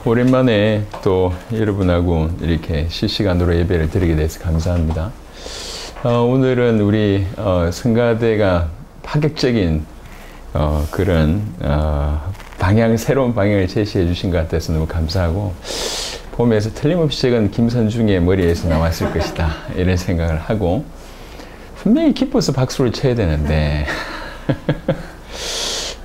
오랜만에 또 여러분하고 이렇게 실시간으로 예배를 드리게 돼서 감사합니다. 오늘은 우리 성가대가 파격적인 그런 새로운 방향을 제시해 주신 것 같아서 너무 감사하고, 봄에서 틀림없이 저건 김선중의 머리에서 나왔을 것이다 이런 생각을 하고, 분명히 기뻐서 박수를 쳐야 되는데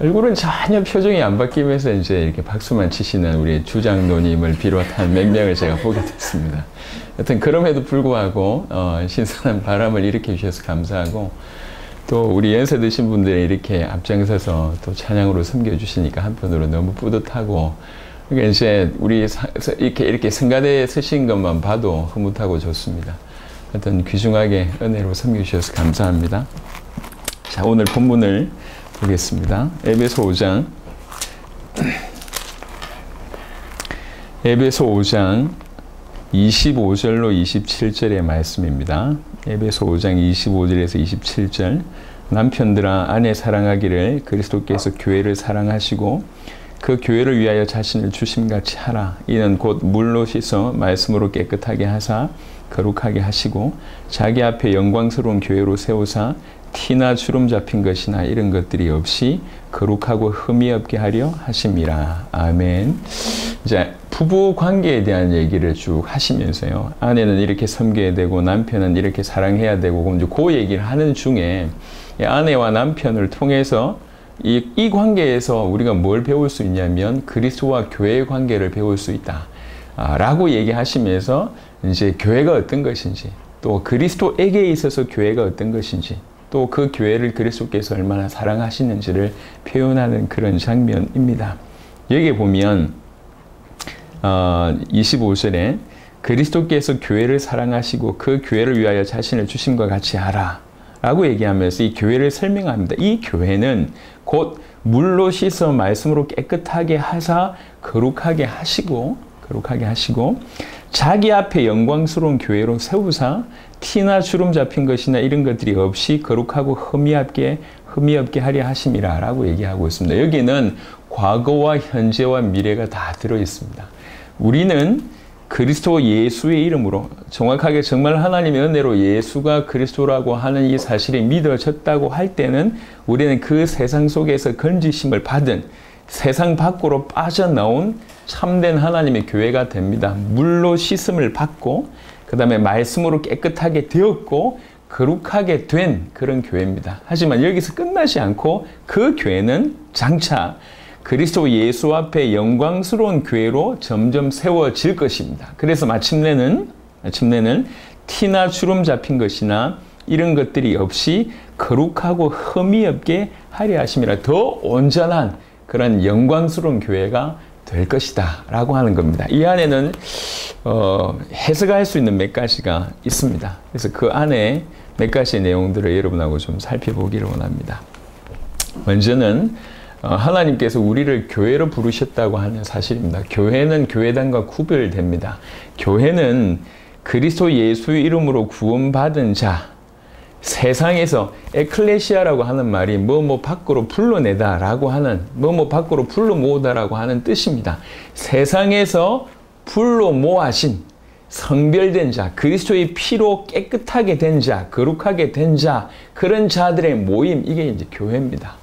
얼굴은 전혀 표정이 안 바뀌면서 이제 이렇게 박수만 치시는 우리 주장노님을 비롯한 몇 명을 제가 보게 됐습니다. 여튼 그럼에도 불구하고 신선한 바람을 일으켜 주셔서 감사하고, 또 우리 연세 드신 분들이 이렇게 앞장서서 또 찬양으로 섬겨주시니까 한편으로 너무 뿌듯하고, 그러니까 이제 우리 이렇게 성가대에 서신 것만 봐도 흐뭇하고 좋습니다. 하여튼 귀중하게 은혜로 섬겨주셔서 감사합니다. 자, 오늘 본문을 보겠습니다. 에베소 5장 에베소 5장 25절로 27절의 말씀입니다. 에베소 5장 25절에서 27절. 남편들아 아내 사랑하기를 그리스도께서 교회를 사랑하시고 그 교회를 위하여 자신을 주심같이 하라. 이는 곧 물로 씻어 말씀으로 깨끗하게 하사 거룩하게 하시고 자기 앞에 영광스러운 교회로 세우사 티나 주름 잡힌 것이나 이런 것들이 없이 거룩하고 흠이 없게 하려 하심이라. 아멘. 이제 부부 관계에 대한 얘기를 쭉 하시면서요, 아내는 이렇게 섬겨야 되고 남편은 이렇게 사랑해야 되고, 이제 그 얘기를 하는 중에 아내와 남편을 통해서 이 관계에서 우리가 뭘 배울 수 있냐면 그리스도와 교회의 관계를 배울 수 있다 라고 얘기하시면서 이제 교회가 어떤 것인지, 또 그리스도에게 있어서 교회가 어떤 것인지, 또 그 교회를 그리스도께서 얼마나 사랑하시는지를 표현하는 그런 장면입니다. 여기 보면 25절에 그리스도께서 교회를 사랑하시고 그 교회를 위하여 자신을 주심과 같이 하라 라고 얘기하면서 이 교회를 설명합니다. 이 교회는 곧 물로 씻어 말씀으로 깨끗하게 하사 거룩하게 하시고 자기 앞에 영광스러운 교회로 세우사 티나 주름 잡힌 것이나 이런 것들이 없이 거룩하고 흠이 없게 하려 하심이라 라고 얘기하고 있습니다. 여기는 과거와 현재와 미래가 다 들어있습니다. 우리는 그리스도 예수의 이름으로, 정확하게 정말 하나님의 은혜로 예수가 그리스도라고 하는 이 사실이 믿어졌다고 할 때는 우리는 그 세상 속에서 건지심을 받은, 세상 밖으로 빠져나온 참된 하나님의 교회가 됩니다. 물로 씻음을 받고 그 다음에 말씀으로 깨끗하게 되었고 거룩하게 된 그런 교회입니다. 하지만 여기서 끝나지 않고 그 교회는 장차 그리스도 예수 앞에 영광스러운 교회로 점점 세워질 것입니다. 그래서 마침내는 티나 주름 잡힌 것이나 이런 것들이 없이 거룩하고 흠이 없게 하려 하심이라, 더 온전한 그런 영광스러운 교회가 될 것이다 라고 하는 겁니다. 이 안에는 해석할 수 있는 몇 가지가 있습니다. 그래서 그 안에 몇 가지의 내용들을 여러분하고 좀 살펴보기를 원합니다. 먼저는 하나님께서 우리를 교회로 부르셨다고 하는 사실입니다. 교회는 교회당과 구별됩니다. 교회는 그리스도 예수의 이름으로 구원받은 자, 세상에서 에클레시아라고 하는 말이 뭐뭐 밖으로 불러내다 라고 하는, 뭐뭐 밖으로 불러 모으다라고 하는 뜻입니다. 세상에서 불러 모아신 성별된 자, 그리스도의 피로 깨끗하게 된 자, 거룩하게 된 자, 그런 자들의 모임, 이게 이제 교회입니다.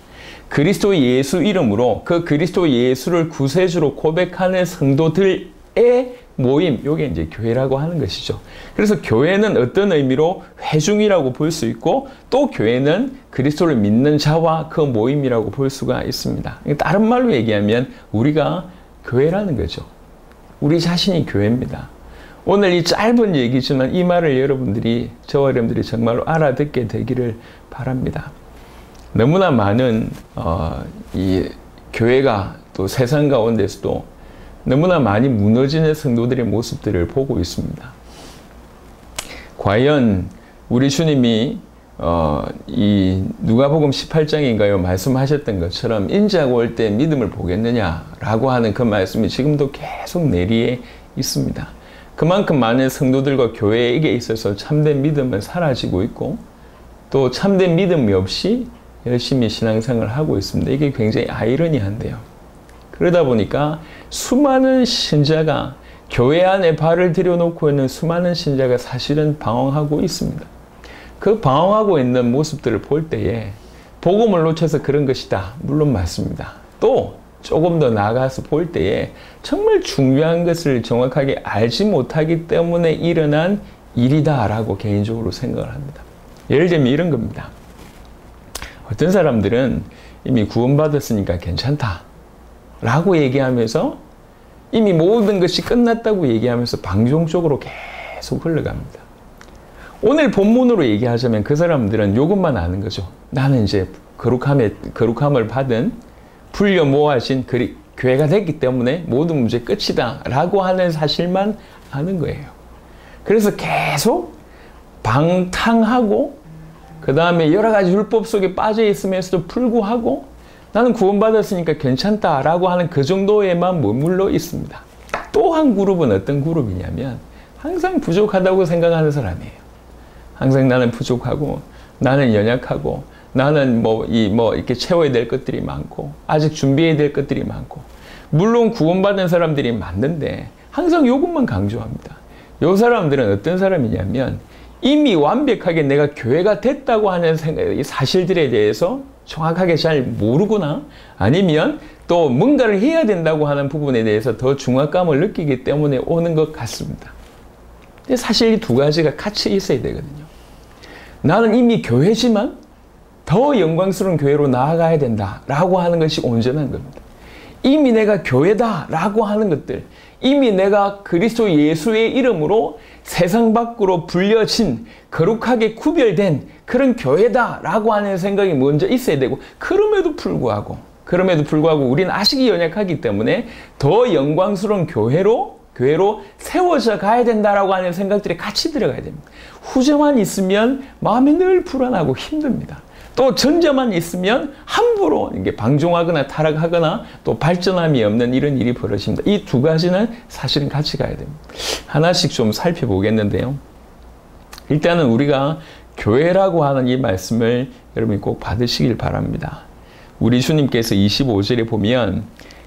그리스도 예수 이름으로 그 그리스도 예수를 구세주로 고백하는 성도들의 모임, 이게 이제 교회라고 하는 것이죠. 그래서 교회는 어떤 의미로 회중이라고 볼 수 있고, 또 교회는 그리스도를 믿는 자와 그 모임이라고 볼 수가 있습니다. 다른 말로 얘기하면 우리가 교회라는 거죠. 우리 자신이 교회입니다. 오늘 이 짧은 얘기지만 이 말을 저와 여러분들이 정말로 알아듣게 되기를 바랍니다. 너무나 많은 이 교회가 또 세상 가운데서도 너무나 많이 무너지는 성도들의 모습들을 보고 있습니다. 과연 우리 주님이 이 누가복음 18장인가요? 말씀하셨던 것처럼 인자가 올 때 믿음을 보겠느냐라고 하는 그 말씀이 지금도 계속 내리에 있습니다. 그만큼 많은 성도들과 교회에게 있어서 참된 믿음은 사라지고 있고, 또 참된 믿음이 없이 열심히 신앙생활을 하고 있습니다. 이게 굉장히 아이러니한데요. 그러다 보니까 수많은 신자가 교회 안에 발을 들여놓고 있는 수많은 신자가 사실은 방황하고 있습니다. 그 방황하고 있는 모습들을 볼 때에 복음을 놓쳐서 그런 것이다. 물론 맞습니다. 또 조금 더 나아가서 볼 때에 정말 중요한 것을 정확하게 알지 못하기 때문에 일어난 일이다라고 개인적으로 생각을 합니다. 예를 들면 이런 겁니다. 어떤 사람들은 이미 구원받았으니까 괜찮다 라고 얘기하면서 이미 모든 것이 끝났다고 얘기하면서 방종적으로 계속 흘러갑니다. 오늘 본문으로 얘기하자면 그 사람들은 이것만 아는 거죠. 나는 이제 거룩함을 받은 불려 모아진 교회가 됐기 때문에 모든 문제 끝이다 라고 하는 사실만 아는 거예요. 그래서 계속 방탕하고 그 다음에 여러 가지 율법 속에 빠져 있으면서도 불구하고 나는 구원받았으니까 괜찮다라고 하는 그 정도에만 머물러 있습니다. 또 한 그룹은 어떤 그룹이냐면 항상 부족하다고 생각하는 사람이에요. 항상 나는 부족하고 나는 연약하고 나는 이렇게 채워야 될 것들이 많고 아직 준비해야 될 것들이 많고 물론 구원받은 사람들이 맞는데 항상 이것만 강조합니다. 이 사람들은 어떤 사람이냐면 이미 완벽하게 내가 교회가 됐다고 하는 사실들에 대해서 정확하게 잘 모르거나 아니면 또 뭔가를 해야 된다고 하는 부분에 대해서 더 중압감을 느끼기 때문에 오는 것 같습니다. 근데 사실 이 두 가지가 같이 있어야 되거든요. 나는 이미 교회지만 더 영광스러운 교회로 나아가야 된다라고 하는 것이 온전한 겁니다. 이미 내가 교회다라고 하는 것들, 이미 내가 그리스도 예수의 이름으로 세상 밖으로 불려진 거룩하게 구별된 그런 교회다라고 하는 생각이 먼저 있어야 되고 그럼에도 불구하고 우리는 아직이 연약하기 때문에 더 영광스러운 교회로 세워져 가야 된다라고 하는 생각들이 같이 들어가야 됩니다. 후자만 있으면 마음이 늘 불안하고 힘듭니다. 또 전자만 있으면 함부로 이게 방종하거나 타락하거나 또 발전함이 없는 이런 일이 벌어집니다. 이 두 가지는 사실은 같이 가야 됩니다. 하나씩 좀 살펴보겠는데요. 일단은 우리가 교회라고 하는 이 말씀을 여러분이 꼭 받으시길 바랍니다. 우리 주님께서 25절에 보면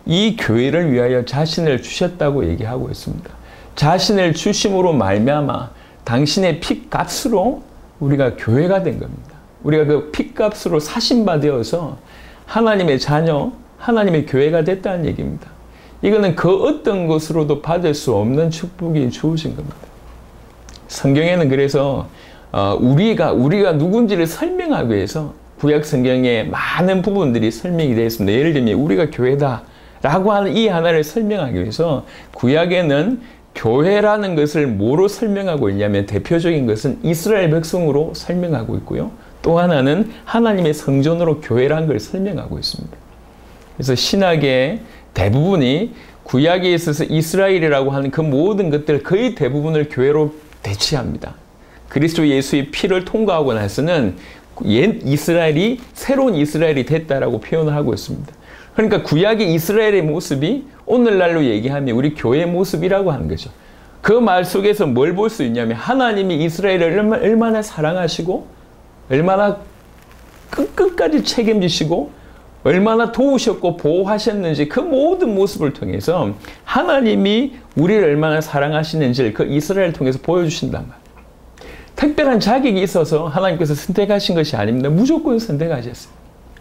이 교회를 위하여 자신을 주셨다고 얘기하고 있습니다. 자신을 주심으로 말미암아 당신의 핏값으로 우리가 교회가 된 겁니다. 우리가 그 핏값으로 사신받아서 하나님의 자녀, 하나님의 교회가 됐다는 얘기입니다. 이거는 그 어떤 것으로도 받을 수 없는 축복이 주어진 겁니다. 성경에는 그래서 우리가 누군지를 설명하기 위해서 구약 성경에 많은 부분들이 설명이 되어 있습니다. 예를 들면 우리가 교회다라고 하는 이 하나를 설명하기 위해서 구약에는 교회라는 것을 뭐로 설명하고 있냐면 대표적인 것은 이스라엘 백성으로 설명하고 있고요. 또 하나는 하나님의 성전으로 교회라는 걸 설명하고 있습니다. 그래서 신학의 대부분이 구약에 있어서 이스라엘이라고 하는 그 모든 것들 거의 대부분을 교회로 대치합니다. 그리스도 예수의 피를 통과하고 나서는 옛 이스라엘이 새로운 이스라엘이 됐다라고 표현을 하고 있습니다. 그러니까 구약의 이스라엘의 모습이 오늘날로 얘기하면 우리 교회의 모습이라고 하는 거죠. 그 말 속에서 뭘 볼 수 있냐면 하나님이 이스라엘을 얼마나 사랑하시고 얼마나 끝까지 책임지시고 얼마나 도우셨고 보호하셨는지 그 모든 모습을 통해서 하나님이 우리를 얼마나 사랑하시는지를 그 이스라엘을 통해서 보여주신단 말이에요. 특별한 자격이 있어서 하나님께서 선택하신 것이 아닙니다. 무조건 선택하셨어요.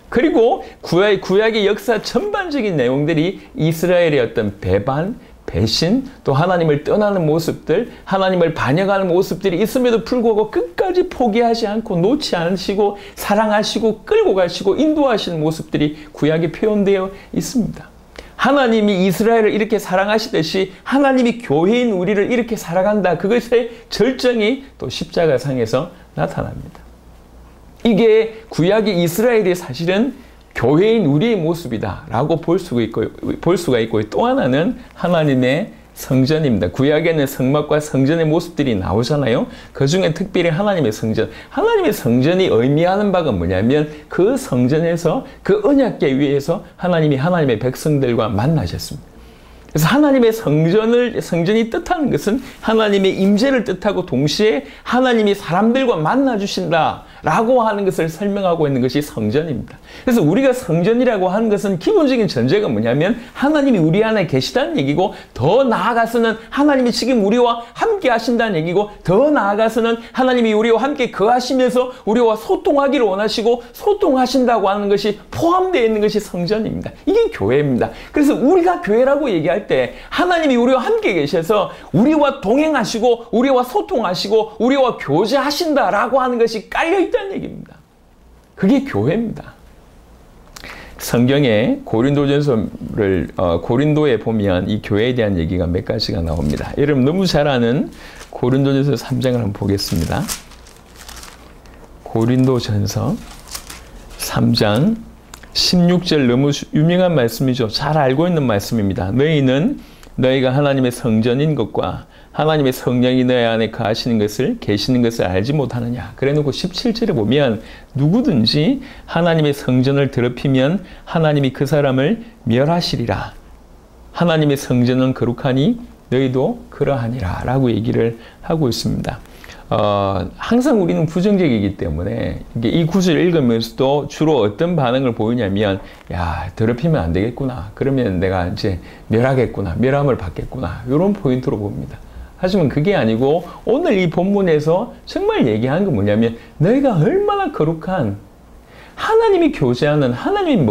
그리고 구약의 역사 전반적인 내용들이 이스라엘의 어떤 배반, 배신, 또 하나님을 떠나는 모습들, 하나님을 반역하는 모습들이 있음에도 불구하고 끝까지 포기하지 않고 놓지 않으시고 사랑하시고 끌고 가시고 인도하시는 모습들이 구약에 표현되어 있습니다. 하나님이 이스라엘을 이렇게 사랑하시듯이 하나님이 교회인 우리를 이렇게 사랑한다. 그것의 절정이 또 십자가상에서 나타납니다. 이게 구약의 이스라엘이 사실은 교회인 우리의 모습이다라고 볼 수가 있고 또 하나는 하나님의 성전입니다. 구약에는 성막과 성전의 모습들이 나오잖아요. 그 중에 특별히 하나님의 성전. 하나님의 성전이 의미하는 바가 뭐냐면 그 성전에서 그 언약궤 위에서 하나님이 하나님의 백성들과 만나셨습니다. 그래서 하나님의 성전이 뜻하는 것은 하나님의 임재를 뜻하고 동시에 하나님이 사람들과 만나 주신다 라고 하는 것을 설명하고 있는 것이 성전입니다. 그래서 우리가 성전이라고 하는 것은 기본적인 전제가 뭐냐면 하나님이 우리 안에 계시다는 얘기고, 더 나아가서는 하나님이 지금 우리와 함께 하신다는 얘기고, 더 나아가서는 하나님이 우리와 함께 거하시면서 우리와 소통하기를 원하시고 소통하신다고 하는 것이 포함되어 있는 것이 성전입니다. 이게 교회입니다. 그래서 우리가 교회라고 얘기할 때 하나님이 우리와 함께 계셔서 우리와 동행하시고 우리와 소통하시고 우리와 교제하신다라고 하는 것이 깔려있다는 얘기입니다. 그게 교회입니다. 성경에 고린도에 보면 이 교회에 대한 얘기가 몇 가지가 나옵니다. 여러분 너무 잘 아는 고린도전서 3장을 한번 보겠습니다. 고린도전서 3장 16절 너무 유명한 말씀이죠. 잘 알고 있는 말씀입니다. 너희는 너희가 하나님의 성전인 것과 하나님의 성령이 너희 안에 거하시는 것을, 계시는 것을 알지 못하느냐. 그래놓고 17절에 보면 누구든지 하나님의 성전을 더럽히면 하나님이 그 사람을 멸하시리라. 하나님의 성전은 거룩하니 너희도 그러하니라 라고 얘기를 하고 있습니다. 항상 우리는 부정적이기 때문에 이 구절을 읽으면서도 주로 어떤 반응을 보이냐면, 야, 더럽히면 안 되겠구나. 그러면 내가 이제 멸하겠구나. 멸함을 받겠구나. 이런 포인트로 봅니다. 하지만 그게 아니고 오늘 이 본문에서 정말 얘기하는 건 뭐냐면, 너희가 얼마나 거룩한 하나님이 교제하는, 하나님이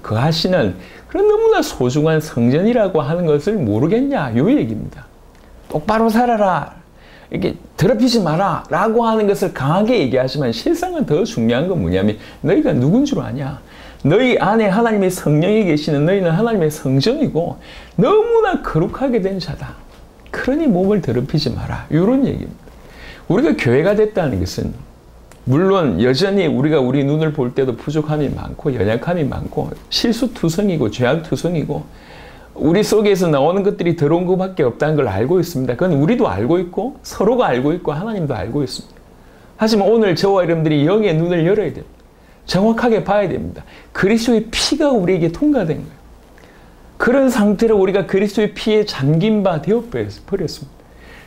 거하시는 그런 너무나 소중한 성전이라고 하는 것을 모르겠냐. 요 얘기입니다. 똑바로 살아라. 이렇게 더럽히지 마라 라고 하는 것을 강하게 얘기하지만 실상은 더 중요한 건 뭐냐면, 너희가 누군 줄 아냐. 너희 안에 하나님의 성령이 계시는 너희는 하나님의 성전이고 너무나 거룩하게 된 자다. 그러니 몸을 더럽히지 마라. 이런 얘기입니다. 우리가 교회가 됐다는 것은 물론 여전히 우리가 우리 눈을 볼 때도 부족함이 많고 연약함이 많고 실수투성이고 죄악투성이고 우리 속에서 나오는 것들이 더러운 것밖에 없다는 걸 알고 있습니다. 그건 우리도 알고 있고 서로가 알고 있고 하나님도 알고 있습니다. 하지만 오늘 저와 여러분들이 영의 눈을 열어야 됩니다. 정확하게 봐야 됩니다. 그리스도의 피가 우리에게 통과된 거예요. 그런 상태로 우리가 그리스도의 피에 잠긴 바 되어버렸습니다.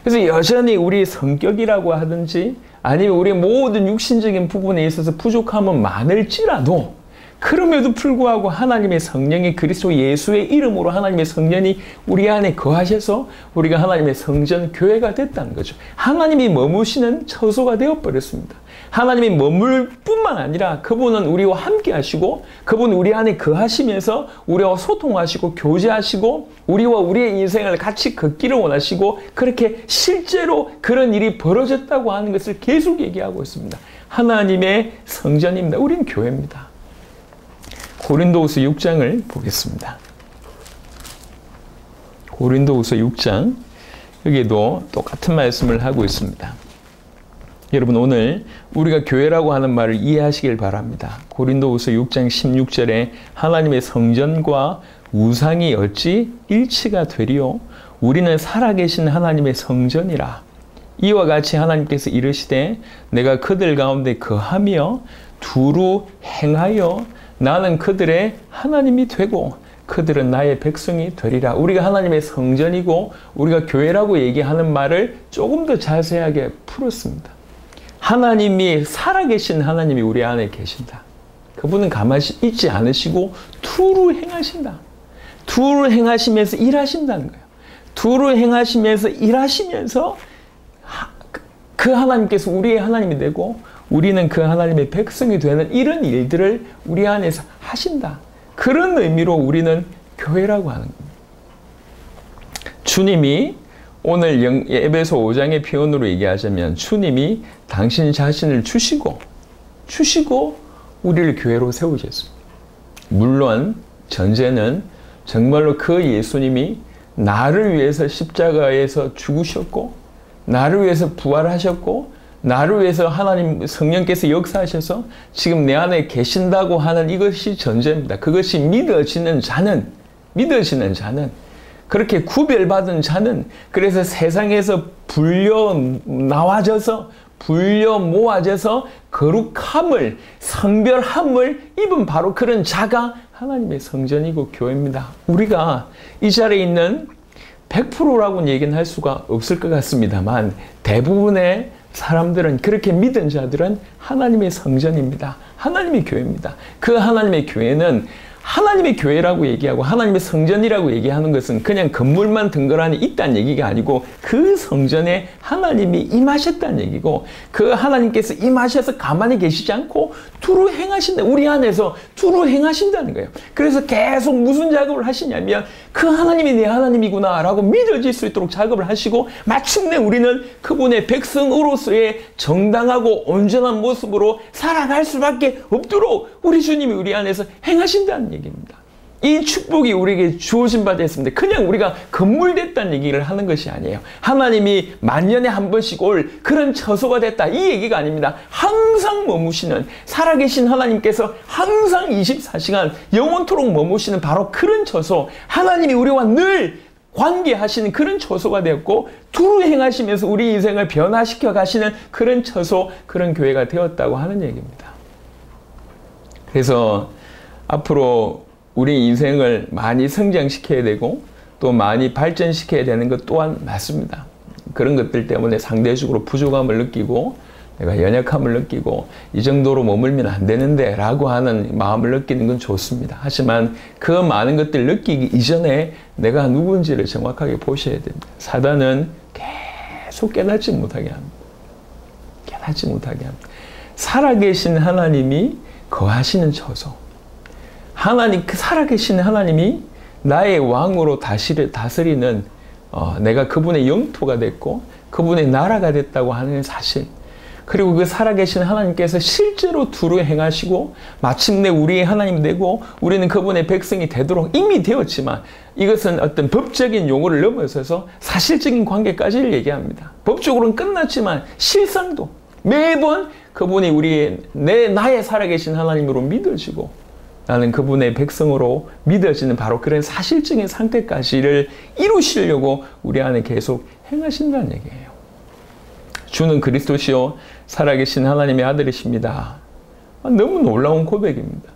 그래서 여전히 우리 성격이라고 하든지 아니면 우리 모든 육신적인 부분에 있어서 부족함은 많을지라도 그럼에도 불구하고 하나님의 성령이 그리스도 예수의 이름으로 하나님의 성령이 우리 안에 거하셔서 우리가 하나님의 성전 교회가 됐다는 거죠. 하나님이 머무시는 처소가 되어버렸습니다. 하나님이 머물 뿐만 아니라 그분은 우리와 함께 하시고 그분은 우리 안에 거하시면서 우리와 소통하시고 교제하시고 우리와 우리의 인생을 같이 걷기를 원하시고 그렇게 실제로 그런 일이 벌어졌다고 하는 것을 계속 얘기하고 있습니다. 하나님의 성전입니다. 우린 교회입니다. 고린도후서 6장을 보겠습니다. 고린도후서 6장 여기에도 똑같은 말씀을 하고 있습니다. 여러분 오늘 우리가 교회라고 하는 말을 이해하시길 바랍니다. 고린도후서 6장 16절에 하나님의 성전과 우상이 어찌 일치가 되리요? 우리는 살아계신 하나님의 성전이라. 이와 같이 하나님께서 이르시되 내가 그들 가운데 거하며 두루 행하여 나는 그들의 하나님이 되고 그들은 나의 백성이 되리라. 우리가 하나님의 성전이고 우리가 교회라고 얘기하는 말을 조금 더 자세하게 풀었습니다. 하나님이 살아계신 하나님이 우리 안에 계신다. 그분은 가만히 있지 않으시고 두루 행하신다. 두루 행하시면서 일하신다는 거예요. 두루 행하시면서 일하시면서 그 하나님께서 우리의 하나님이 되고 우리는 그 하나님의 백성이 되는 이런 일들을 우리 안에서 하신다. 그런 의미로 우리는 교회라고 하는 겁니다. 주님이 오늘 에베소 5장의 표현으로 얘기하자면 주님이 당신 자신을 주시고 우리를 교회로 세우셨습니다. 물론 전제는 정말로 그 예수님이 나를 위해서 십자가에서 죽으셨고 나를 위해서 부활하셨고 나를 위해서 하나님 성령께서 역사하셔서 지금 내 안에 계신다고 하는 이것이 전제입니다. 그것이 믿어지는 자는 그렇게 구별받은 자는 그래서 세상에서 불려 모아져서 거룩함을 성별함을 입은 바로 그런 자가 하나님의 성전이고 교회입니다. 우리가 이 자리에 있는 100%라고는 얘기는 할 수가 없을 것 같습니다만 대부분의 사람들은, 그렇게 믿은 자들은 하나님의 성전입니다. 하나님의 교회입니다. 그 하나님의 교회는 하나님의 교회라고 얘기하고 하나님의 성전이라고 얘기하는 것은 그냥 건물만 덩그러니 있다는 얘기가 아니고 그 성전에 하나님이 임하셨다는 얘기고, 그 하나님께서 임하셔서 가만히 계시지 않고 두루 행하신다. 우리 안에서 두루 행하신다는 거예요. 그래서 계속 무슨 작업을 하시냐면 그 하나님이 내 하나님이구나 라고 믿어질 수 있도록 작업을 하시고, 마침내 우리는 그분의 백성으로서의 정당하고 온전한 모습으로 살아갈 수밖에 없도록 우리 주님이 우리 안에서 행하신다는 얘기입니다. 이 축복이 우리에게 주어진 바 됐습니다. 그냥 우리가 건물됐다는 얘기를 하는 것이 아니에요. 하나님이 만년에 한 번씩 올 그런 처소가 됐다, 이 얘기가 아닙니다. 항상 머무시는, 살아계신 하나님께서 항상 24시간 영원토록 머무시는 바로 그런 처소, 하나님이 우리와 늘 관계하시는 그런 처소가 되었고, 두루 행하시면서 우리 인생을 변화시켜 가시는 그런 처소, 그런 교회가 되었다고 하는 얘기입니다. 그래서 앞으로 우리 인생을 많이 성장시켜야 되고 또 많이 발전시켜야 되는 것 또한 맞습니다. 그런 것들 때문에 상대적으로 부족함을 느끼고 내가 연약함을 느끼고 이 정도로 머물면 안 되는데 라고 하는 마음을 느끼는 건 좋습니다. 하지만 그 많은 것들을 느끼기 이전에 내가 누군지를 정확하게 보셔야 됩니다. 사단은 계속 깨닫지 못하게 합니다. 깨닫지 못하게 합니다. 살아계신 하나님이 거하시는 처소, 하나님, 그 살아계신 하나님이 나의 왕으로 다스리는 내가 그분의 영토가 됐고 그분의 나라가 됐다고 하는 사실, 그리고 그 살아계신 하나님께서 실제로 두루 행하시고 마침내 우리의 하나님 되고 우리는 그분의 백성이 되도록 이미 되었지만, 이것은 어떤 법적인 용어를 넘어서서 사실적인 관계까지를 얘기합니다. 법적으로는 끝났지만 실상도 매번 그분이 나의 살아계신 하나님으로 믿어지고 나는 그분의 백성으로 믿어지는 바로 그런 사실적인 상태까지를 이루시려고 우리 안에 계속 행하신다는 얘기예요. 주는 그리스도시요 살아계신 하나님의 아들이십니다. 너무 놀라운 고백입니다.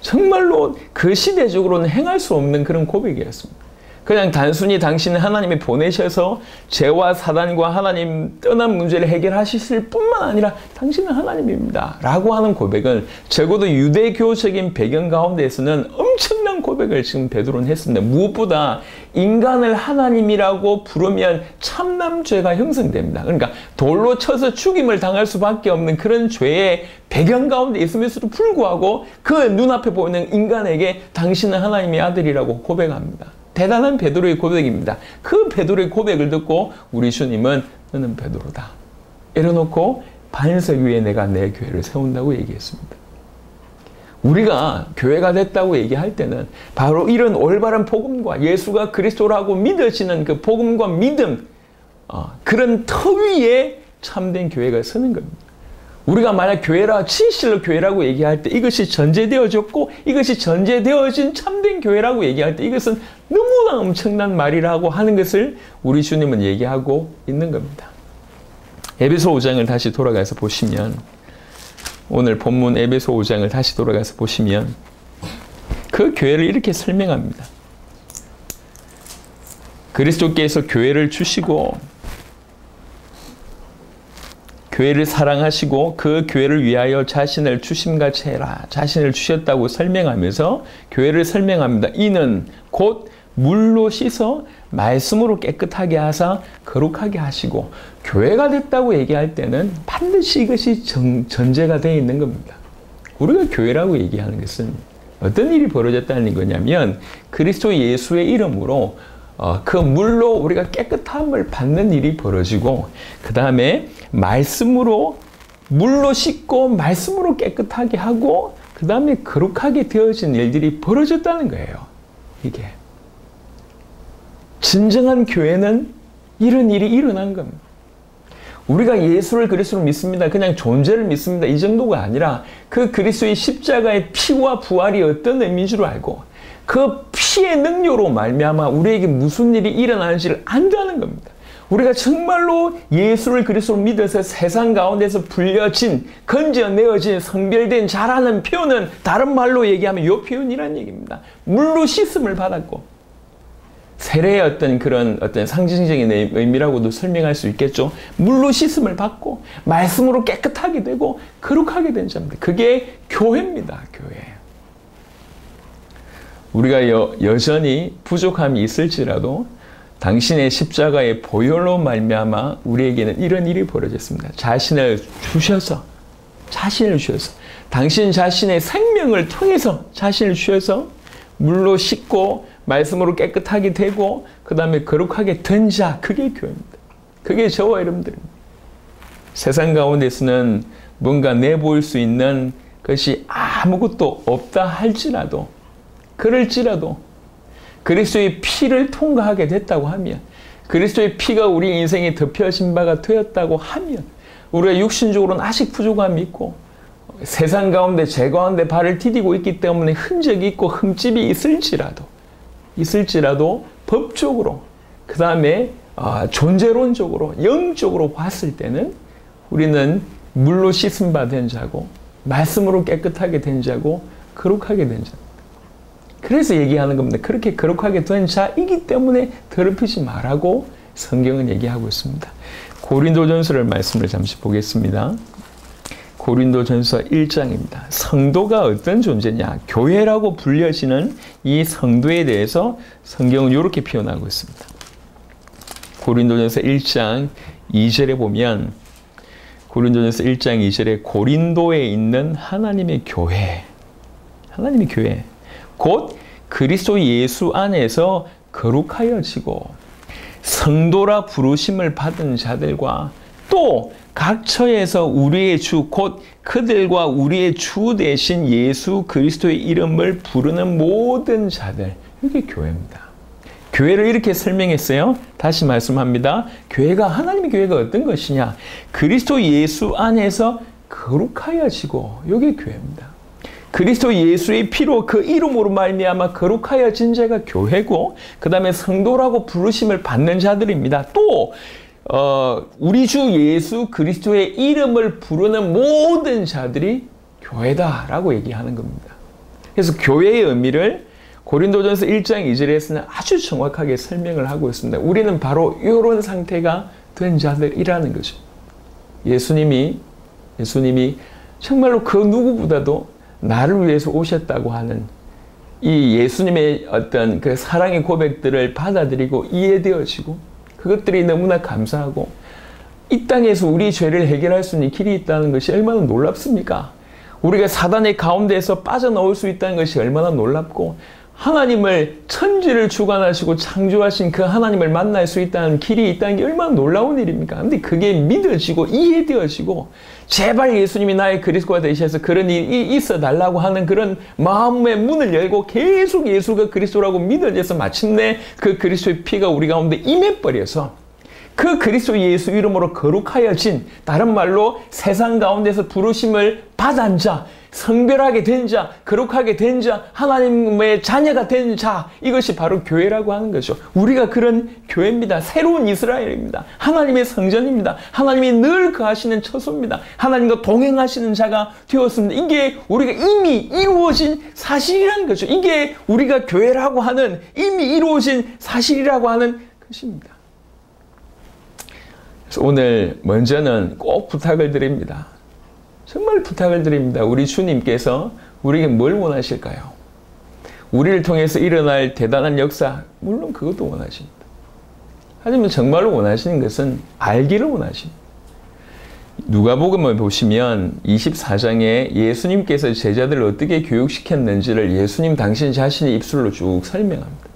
정말로 그 시대적으로는 행할 수 없는 그런 고백이었습니다. 그냥 단순히 당신은 하나님이 보내셔서 죄와 사단과 하나님 떠난 문제를 해결하실 뿐만 아니라 당신은 하나님입니다 라고 하는 고백은 적어도 유대교적인 배경 가운데에서는 엄청난 고백을 지금 베드로는 했습니다. 무엇보다 인간을 하나님이라고 부르면 참남죄가 형성됩니다. 그러니까 돌로 쳐서 죽임을 당할 수밖에 없는 그런 죄의 배경 가운데 있으면서도 불구하고 그 눈앞에 보이는 인간에게 당신은 하나님의 아들이라고 고백합니다. 대단한 베드로의 고백입니다. 그 베드로의 고백을 듣고 우리 주님은 너는 베드로다 이래놓고 반석 위에 내가 내 교회를 세운다고 얘기했습니다. 우리가 교회가 됐다고 얘기할 때는 바로 이런 올바른 복음과 예수가 그리스도라고 믿어지는 그 복음과 믿음, 그런 터 위에 참된 교회가 서는 겁니다. 우리가 만약 진실로 교회라고 얘기할 때 이것이 전제되어졌고 이것이 전제되어진 참된 교회라고 얘기할 때 이것은 너무나 엄청난 말이라고 하는 것을 우리 주님은 얘기하고 있는 겁니다. 에베소 5장을 다시 돌아가서 보시면, 오늘 본문 에베소 5장을 다시 돌아가서 보시면 그 교회를 이렇게 설명합니다. 그리스도께서 교회를 주시고 교회를 사랑하시고 그 교회를 위하여 자신을 주심같이 해라. 자신을 주셨다고 설명하면서 교회를 설명합니다. 이는 곧 물로 씻어 말씀으로 깨끗하게 하사 거룩하게 하시고, 교회가 됐다고 얘기할 때는 반드시 이것이 전제가 되어 있는 겁니다. 우리가 교회라고 얘기하는 것은 어떤 일이 벌어졌다는 거냐면 그리스도 예수의 이름으로 그 물로 우리가 깨끗함을 받는 일이 벌어지고, 그 다음에 말씀으로 물로 씻고 말씀으로 깨끗하게 하고 그 다음에 거룩하게 되어진 일들이 벌어졌다는 거예요. 이게 진정한 교회는 이런 일이 일어난 겁니다. 우리가 예수를 그리스도로 믿습니다, 그냥 존재를 믿습니다, 이 정도가 아니라 그 그리스도의 십자가의 피와 부활이 어떤 의미인 줄 알고 그 피의 능력으로 말미암아 우리에게 무슨 일이 일어나는지를 안다는 겁니다. 우리가 정말로 예수를 그리스도로 믿어서 세상 가운데서 불려진, 건져내어진, 성별된 자라는 표현은 다른 말로 얘기하면 이 표현이라는 얘기입니다. 물로 씻음을 받았고 세례의 어떤 상징적인 의미라고도 설명할 수 있겠죠. 물로 씻음을 받고 말씀으로 깨끗하게 되고 거룩하게 된 자입니다. 그게 교회입니다. 교회. 우리가 여전히 부족함이 있을지라도 당신의 십자가의 보혈로 말미암아 우리에게는 이런 일이 벌어졌습니다. 자신을 주셔서 당신 자신의 생명을 통해서 자신을 주셔서 물로 씻고 말씀으로 깨끗하게 되고 그 다음에 거룩하게 된 자, 그게 교회입니다. 그게 저와 여러분들입니다. 세상 가운데서는 뭔가 내보일 수 있는 것이 아무것도 없다 할지라도, 그럴지라도 그리스도의 피를 통과하게 됐다고 하면, 그리스도의 피가 우리 인생에 덮여진 바가 되었다고 하면, 우리가 육신적으로는 아직 부족함이 있고 세상 가운데 죄 가운데 발을 디디고 있기 때문에 흔적이 있고 흠집이 있을지라도 법적으로, 그 다음에 존재론적으로, 영적으로 봤을 때는 우리는 물로 씻음 받은 자고 말씀으로 깨끗하게 된 자고 거룩하게 된 자. 그래서 얘기하는 겁니다. 그렇게 거룩하게 된 자이기 때문에 더럽히지 말라고 성경은 얘기하고 있습니다. 고린도전서를 말씀을 잠시 보겠습니다. 고린도전서 1장입니다. 성도가 어떤 존재냐? 교회라고 불려지는 이 성도에 대해서 성경은 이렇게 표현하고 있습니다. 고린도전서 1장 2절에 보면, 고린도전서 1장 2절에 고린도에 있는 하나님의 교회, 곧 그리스도 예수 안에서 거룩하여지고 성도라 부르심을 받은 자들과 또 각 처에서 우리의 주 곧 그들과 우리의 주 대신 예수 그리스도의 이름을 부르는 모든 자들, 이게 교회입니다. 교회를 이렇게 설명했어요. 다시 말씀합니다. 교회가, 하나님의 교회가 어떤 것이냐? 그리스도 예수 안에서 거룩하여지고, 이게 교회입니다. 그리스도 예수의 피로 그 이름으로 말미암아 거룩하여진 자가 교회고, 그 다음에 성도라고 부르심을 받는 자들입니다. 또 우리 주 예수 그리스도의 이름을 부르는 모든 자들이 교회다라고 얘기하는 겁니다. 그래서 교회의 의미를 고린도전서 1장 2절에서는 아주 정확하게 설명을 하고 있습니다. 우리는 바로 이런 상태가 된 자들이라는 거죠. 예수님이 정말로 그 누구보다도 나를 위해서 오셨다고 하는 이 예수님의 어떤 그 사랑의 고백들을 받아들이고 이해되어지고, 그것들이 너무나 감사하고, 이 땅에서 우리 죄를 해결할 수 있는 길이 있다는 것이 얼마나 놀랍습니까? 우리가 사단의 가운데에서 빠져나올 수 있다는 것이 얼마나 놀랍고, 하나님을, 천지를 주관하시고 창조하신 그 하나님을 만날 수 있다는 길이 있다는 게 얼마나 놀라운 일입니까? 근데 그게 믿어지고 이해되어지고, 제발 예수님이 나의 그리스도가 되셔서 그런 일이 있어 달라고 하는 그런 마음의 문을 열고 계속 예수가 그리스도라고 믿어져서 마침내 그 그리스도의 피가 우리 가운데 임해버려서 그 그리스도 예수 이름으로 거룩하여진, 다른 말로 세상 가운데서 부르심을 받은 자, 성별하게 된 자, 거룩하게 된 자, 하나님의 자녀가 된 자, 이것이 바로 교회라고 하는 거죠. 우리가 그런 교회입니다. 새로운 이스라엘입니다. 하나님의 성전입니다. 하나님이 늘 거하시는 처소입니다. 하나님과 동행하시는 자가 되었습니다. 이게 우리가 이미 이루어진 사실이라는 거죠. 이게 우리가 교회라고 하는, 이미 이루어진 사실이라고 하는 것입니다. 그래서 오늘 먼저는 꼭 부탁을 드립니다. 정말 부탁을 드립니다. 우리 주님께서 우리에게 뭘 원하실까요? 우리를 통해서 일어날 대단한 역사, 물론 그것도 원하십니다. 하지만 정말로 원하시는 것은 알기를 원하십니다. 누가복음을 보시면 24장에 예수님께서 제자들을 어떻게 교육시켰는지를 예수님 당신 자신의 입술로 쭉 설명합니다.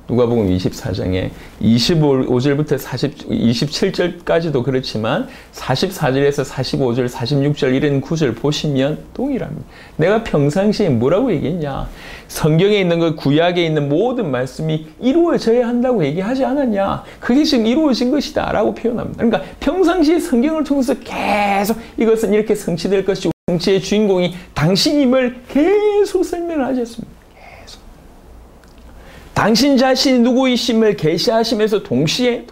누가복음 24장에 25절부터 27절까지도 그렇지만 44절에서 45절, 46절 이런 구절 보시면 동일합니다. 내가 평상시에 뭐라고 얘기했냐? 성경에 있는 것, 구약에 있는 모든 말씀이 이루어져야 한다고 얘기하지 않았냐? 그게 지금 이루어진 것이다 라고 표현합니다. 그러니까 평상시에 성경을 통해서 계속 이것은 이렇게 성취될 것이고 성취의 주인공이 당신임을 계속 설명을 하셨습니다. 당신 자신이 누구이심을 계시하시면서 동시에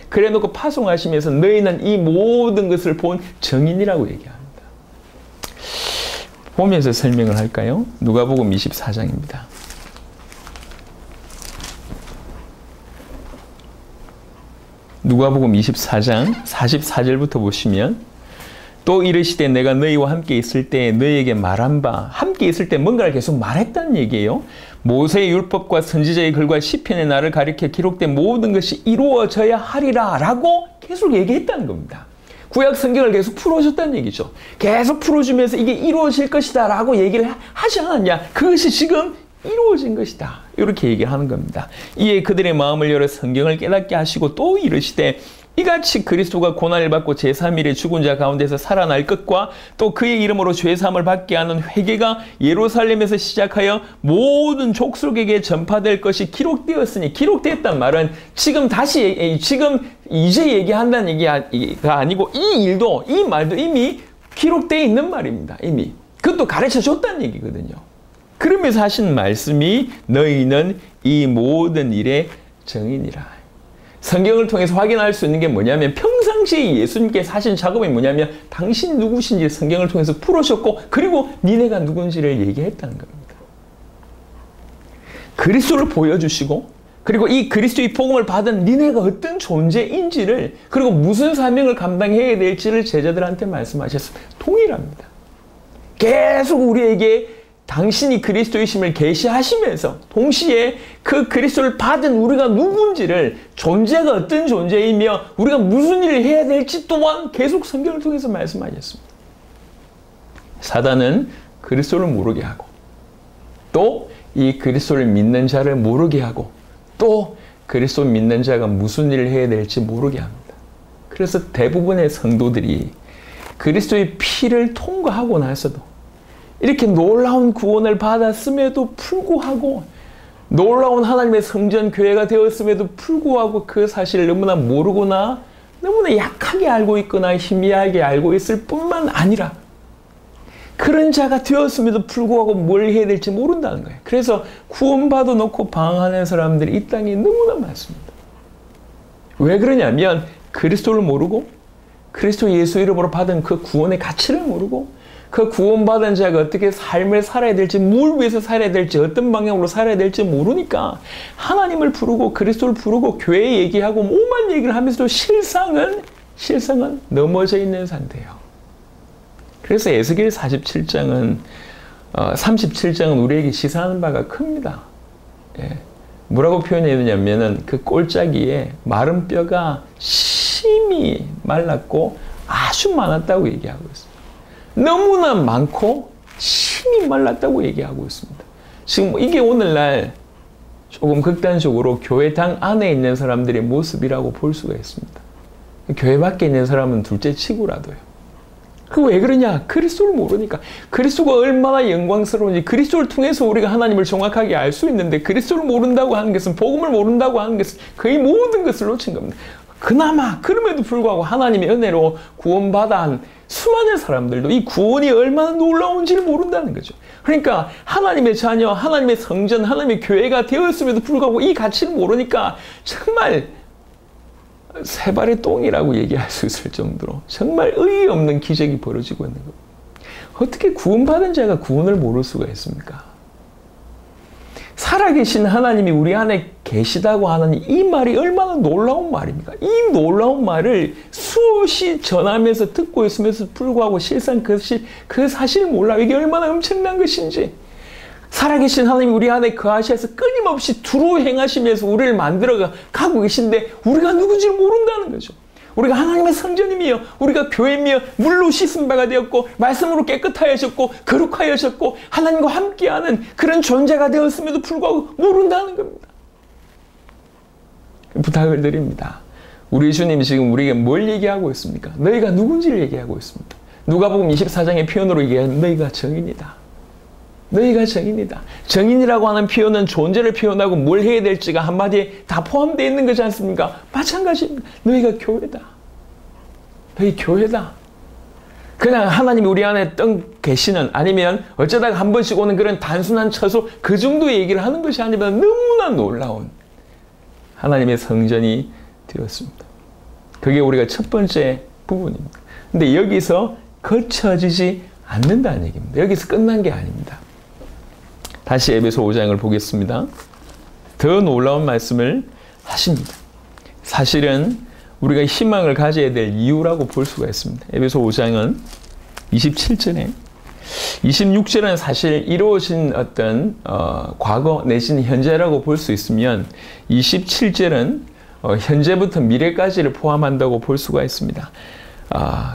그래놓고 파송하시면서 너희는 이 모든 것을 본 증인이라고 얘기합니다. 보면서 설명을 할까요? 누가복음 24장입니다. 누가복음 24장 44절부터 보시면 또 이르시되 내가 너희와 함께 있을 때 너희에게 말한 바 함께 있을 때 뭔가를 계속 말했다는 얘기예요. 모세의 율법과 선지자의 글과 시편의 나를 가리켜 기록된 모든 것이 이루어져야 하리라 라고 계속 얘기했다는 겁니다. 구약 성경을 계속 풀어줬다는 얘기죠. 계속 풀어주면서 이게 이루어질 것이다 라고 얘기를 하지 않았냐. 그것이 지금 이루어진 것이다. 이렇게 얘기하는 겁니다. 이에 그들의 마음을 열어 성경을 깨닫게 하시고 또 이르시되 이같이 그리스도가 고난을 받고 제3일에 죽은 자 가운데서 살아날 것과 또 그의 이름으로 죄사함을 받게 하는 회개가 예루살렘에서 시작하여 모든 족속에게 전파될 것이 기록되었으니, 기록되었단 말은 지금 이제 얘기한다는 얘기가 아니고 이 일도, 이 말도 이미 기록되어 있는 말입니다. 이미. 그것도 가르쳐 줬다는 얘기거든요. 그러면서 하신 말씀이 너희는 이 모든 일의 증인이라. 성경을 통해서 확인할 수 있는 게 뭐냐면 평상시에 예수님께서 하신 작업이 뭐냐면 당신 누구신지 성경을 통해서 풀어줬고 그리고 니네가 누군지를 얘기했다는 겁니다. 그리스도를 보여주시고 그리고 이 그리스도의 복음을 받은 니네가 어떤 존재인지를 그리고 무슨 사명을 감당해야 될지를 제자들한테 말씀하셨습니다. 동일합니다. 계속 우리에게 당신이 그리스도이심을 계시하시면서 동시에 그 그리스도를 받은 우리가 누군지를, 존재가 어떤 존재이며 우리가 무슨 일을 해야 될지 또한 계속 성경을 통해서 말씀하셨습니다. 사단은 그리스도를 모르게 하고 또 이 그리스도를 믿는 자를 모르게 하고 또 그리스도 믿는 자가 무슨 일을 해야 될지 모르게 합니다. 그래서 대부분의 성도들이 그리스도의 피를 통과하고 나서도 이렇게 놀라운 구원을 받았음에도 불구하고 놀라운 하나님의 성전 교회가 되었음에도 불구하고 그 사실을 너무나 모르거나 너무나 약하게 알고 있거나 희미하게 알고 있을 뿐만 아니라 그런 자가 되었음에도 불구하고 뭘 해야 될지 모른다는 거예요. 그래서 구원받아 놓고 방황하는 사람들이 이 땅에 너무나 많습니다. 왜 그러냐면 그리스도를 모르고 그리스도 예수 이름으로 받은 그 구원의 가치를 모르고 그 구원받은 자가 어떻게 삶을 살아야 될지, 뭘 위해서 살아야 될지, 어떤 방향으로 살아야 될지 모르니까 하나님을 부르고 그리스도를 부르고 교회 얘기하고 오만 얘기를 하면서도 실상은 넘어져 있는 상태예요. 그래서 에스겔 37장은 우리에게 시사하는 바가 큽니다. 예. 뭐라고 표현해야 되냐면은 그 꼴짜기에 마른 뼈가 심히 말랐고 아주 많았다고 얘기하고 있습니다. 너무나 많고 심히 말랐다고 얘기하고 있습니다. 지금 이게 오늘날 조금 극단적으로 교회당 안에 있는 사람들의 모습이라고 볼 수가 있습니다. 교회 밖에 있는 사람은 둘째 치고라도요. 그 왜 그러냐? 그리스도를 모르니까. 그리스도가 얼마나 영광스러운지 그리스도를 통해서 우리가 하나님을 정확하게 알 수 있는데 그리스도를 모른다고 하는 것은, 복음을 모른다고 하는 것은 거의 모든 것을 놓친 겁니다. 그나마 그럼에도 불구하고 하나님의 은혜로 구원받아 한 수많은 사람들도 이 구원이 얼마나 놀라운지를 모른다는 거죠. 그러니까 하나님의 자녀, 하나님의 성전, 하나님의 교회가 되었음에도 불구하고 이 가치를 모르니까 정말 세 발의 똥이라고 얘기할 수 있을 정도로 정말 의의 없는 기적이 벌어지고 있는 겁니다. 어떻게 구원받은 자가 구원을 모를 수가 있습니까? 살아계신 하나님이 우리 안에 계시다고 하는 이 말이 얼마나 놀라운 말입니까? 이 놀라운 말을 수없이 전하면서 듣고 있으면서 불구하고 실상 그 사실을 몰라. 이게 얼마나 엄청난 것인지. 살아계신 하나님이 우리 안에 거하셔서 끊임없이 두루 행하시면서 우리를 만들어 가고 계신데 우리가 누군지를 모른다는 거죠. 우리가 하나님의 성전이며 우리가 교회며 물로 씻은 바가 되었고 말씀으로 깨끗하여졌고 거룩하여졌고 하나님과 함께하는 그런 존재가 되었음에도 불구하고 모른다는 겁니다. 부탁을 드립니다. 우리 주님이 지금 우리에게 뭘 얘기하고 있습니까? 너희가 누군지를 얘기하고 있습니다. 누가복음 24장의 표현으로 얘기하면 너희가 정인이다. 너희가 정인이다. 정인이라고 하는 표현은 존재를 표현하고 뭘 해야 될지가 한마디에 다 포함되어 있는 거지 않습니까? 마찬가지입니다. 너희가 교회다. 너희 교회다. 그냥 하나님이 우리 안에 계시는, 아니면 어쩌다가 한 번씩 오는 그런 단순한 처소, 그 정도의 얘기를 하는 것이 아니라 너무나 놀라운 하나님의 성전이 되었습니다. 그게 우리가 첫 번째 부분입니다. 근데 여기서 거쳐지지 않는다는 얘기입니다. 여기서 끝난 게 아닙니다. 다시 에베소 5장을 보겠습니다. 더 놀라운 말씀을 하십니다. 사실은 우리가 희망을 가져야 될 이유라고 볼 수가 있습니다. 에베소 5장은 27절에 26절은 사실 이루어진 어떤 과거 내지는 현재라고 볼 수 있으면 27절은 현재부터 미래까지를 포함한다고 볼 수가 있습니다.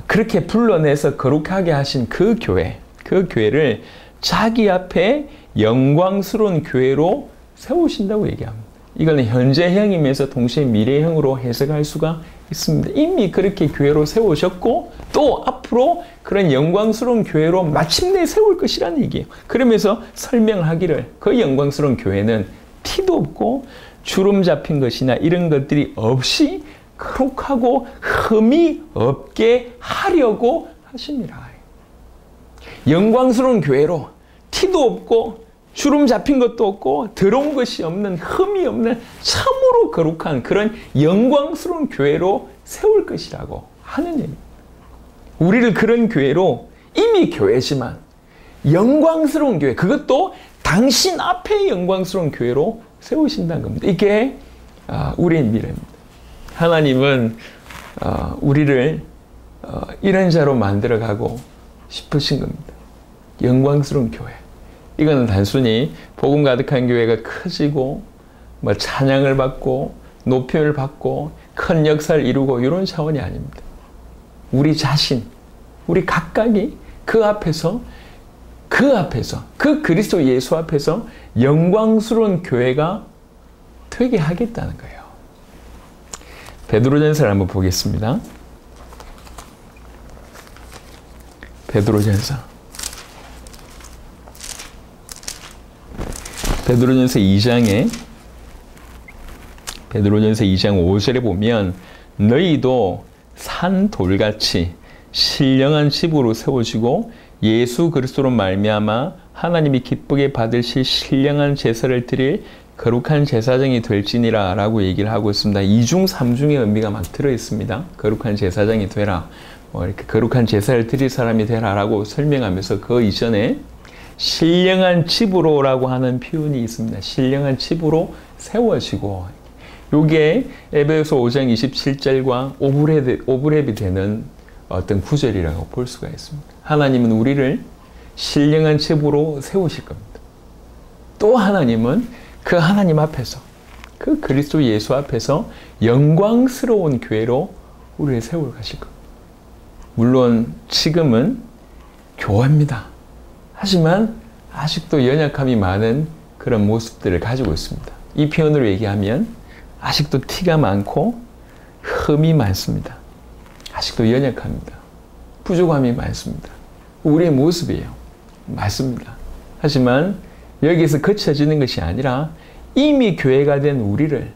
그렇게 불러내서 거룩하게 하신 그 교회를 자기 앞에 영광스러운 교회로 세우신다고 얘기합니다. 이거는 현재형이면서 동시에 미래형으로 해석할 수가 있습니다. 이미 그렇게 교회로 세우셨고 또 앞으로 그런 영광스러운 교회로 마침내 세울 것이라는 얘기예요. 그러면서 설명하기를 그 영광스러운 교회는 티도 없고 주름 잡힌 것이나 이런 것들이 없이 거룩하고 흠이 없게 하려고 하십니다. 영광스러운 교회로 티도 없고 주름 잡힌 것도 없고 더러운 것이 없는 흠이 없는 참으로 거룩한 그런 영광스러운 교회로 세울 것이라고 하는 얘기입니다. 우리를 그런 교회로 이미 교회지만 영광스러운 교회, 그것도 당신 앞에 영광스러운 교회로 세우신다는 겁니다. 이게 우리의 미래입니다. 하나님은 우리를 이런 자로 만들어가고 싶으신 겁니다. 영광스러운 교회. 이거는 단순히 복음 가득한 교회가 커지고 뭐 찬양을 받고 높임을 받고 큰 역사를 이루고 이런 차원이 아닙니다. 우리 자신, 우리 각각이 그 앞에서 그 그리스도 예수 앞에서 영광스러운 교회가 되게 하겠다는 거예요. 베드로전서를 한번 보겠습니다. 베드로전서 2장 5절에 보면 너희도 산 돌같이 신령한 집으로 세워지고 예수 그리스도로 말미암아 하나님이 기쁘게 받으실 신령한 제사를 드릴 거룩한 제사장이 될지니라 라고 얘기를 하고 있습니다. 2중 3중의 의미가 막 들어있습니다. 거룩한 제사장이 되라, 이렇게 거룩한 제사를 드릴 사람이 되라 라고 설명하면서 그 이전에 신령한 집으로라고 하는 표현이 있습니다. 신령한 집으로 세워지고, 요게 에베소 5장 27절과 오브랩이 되는 어떤 구절이라고 볼 수가 있습니다. 하나님은 우리를 신령한 집으로 세우실 겁니다. 또 하나님은 그 하나님 앞에서, 그 그리스도 예수 앞에서 영광스러운 교회로 우리를 세우러 가실 겁니다. 물론 지금은 교회입니다. 하지만 아직도 연약함이 많은 그런 모습들을 가지고 있습니다. 이 표현으로 얘기하면 아직도 티가 많고 흠이 많습니다. 아직도 연약합니다. 부족함이 많습니다. 우리의 모습이에요. 맞습니다. 하지만 여기서 그쳐지는 것이 아니라 이미 교회가 된 우리를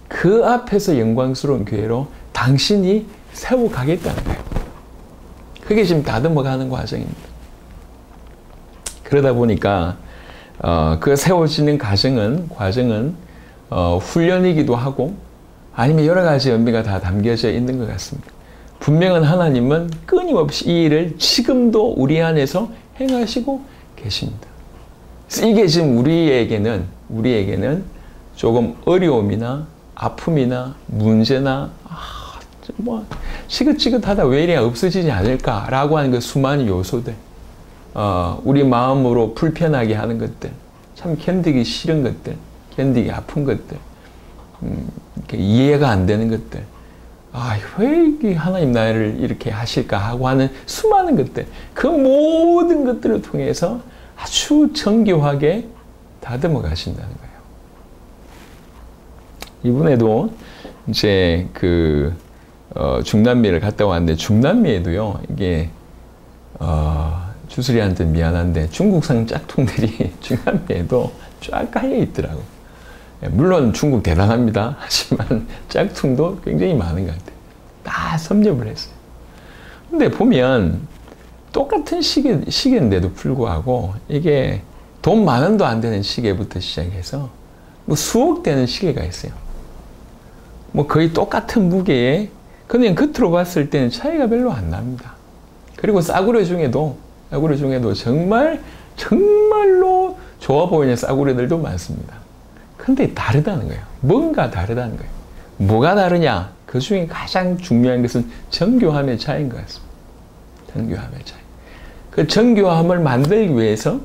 그 앞에서 영광스러운 교회로 당신이 세워가겠다는 거예요. 그게 지금 다듬어가는 과정입니다. 그러다 보니까 그 세워지는 과정은 훈련이기도 하고 아니면 여러 가지 의미가 다 담겨져 있는 것 같습니다. 분명한 하나님은 끊임없이 이 일을 지금도 우리 안에서 행하시고 계십니다. 그래서 이게 지금 우리에게는 조금 어려움이나 아픔이나 문제나 지긋지긋하다 왜 이래 없어지지 않을까라고 하는 그 수많은 요소들, 우리 마음으로 불편하게 하는 것들, 참 견디기 싫은 것들, 견디기 아픈 것들, 이해가 안 되는 것들, 왜 하나님 나를 이렇게 하실까 하고 하는 수많은 것들, 그 모든 것들을 통해서 아주 정교하게 다듬어 가신다는 거예요. 이번에도 이제 중남미를 갔다 왔는데, 중남미에도요, 이게, 주술이한테 미안한데, 중국산 짝퉁들이 중남미에도 쫙 깔려 있더라고. 물론 중국 대단합니다. 하지만 짝퉁도 굉장히 많은 것 같아요. 다 섭렵을 했어요. 근데 보면 똑같은 시계인데도 불구하고 이게 돈 10,000원도 안 되는 시계부터 시작해서 뭐 수억 되는 시계가 있어요. 뭐 거의 똑같은 무게에 그냥 겉으로 봤을 때는 차이가 별로 안 납니다. 그리고 싸구려 중에도 정말로 좋아 보이는 싸구려들도 많습니다. 근데 다르다는 거예요. 뭔가 다르다는 거예요. 뭐가 다르냐? 그 중에 가장 중요한 것은 정교함의 차이인 것 같습니다. 정교함의 차이. 그 정교함을 만들기 위해서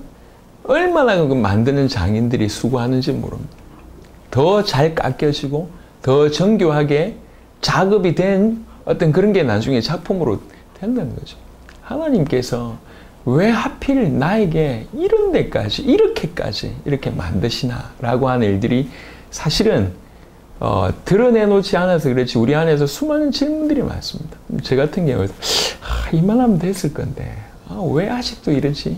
얼마나 그 만드는 장인들이 수고하는지 모릅니다. 더 잘 깎여지고 더 정교하게 작업이 된 어떤 그런 게 나중에 작품으로 된다는 거죠. 하나님께서 왜 하필 나에게 이런 데까지 이렇게까지 이렇게 만드시나라고 하는 일들이 사실은 드러내놓지 않아서 그렇지 우리 안에서 수많은 질문들이 많습니다. 저 같은 경우에도 이만하면 됐을 건데 왜 아직도 이러지?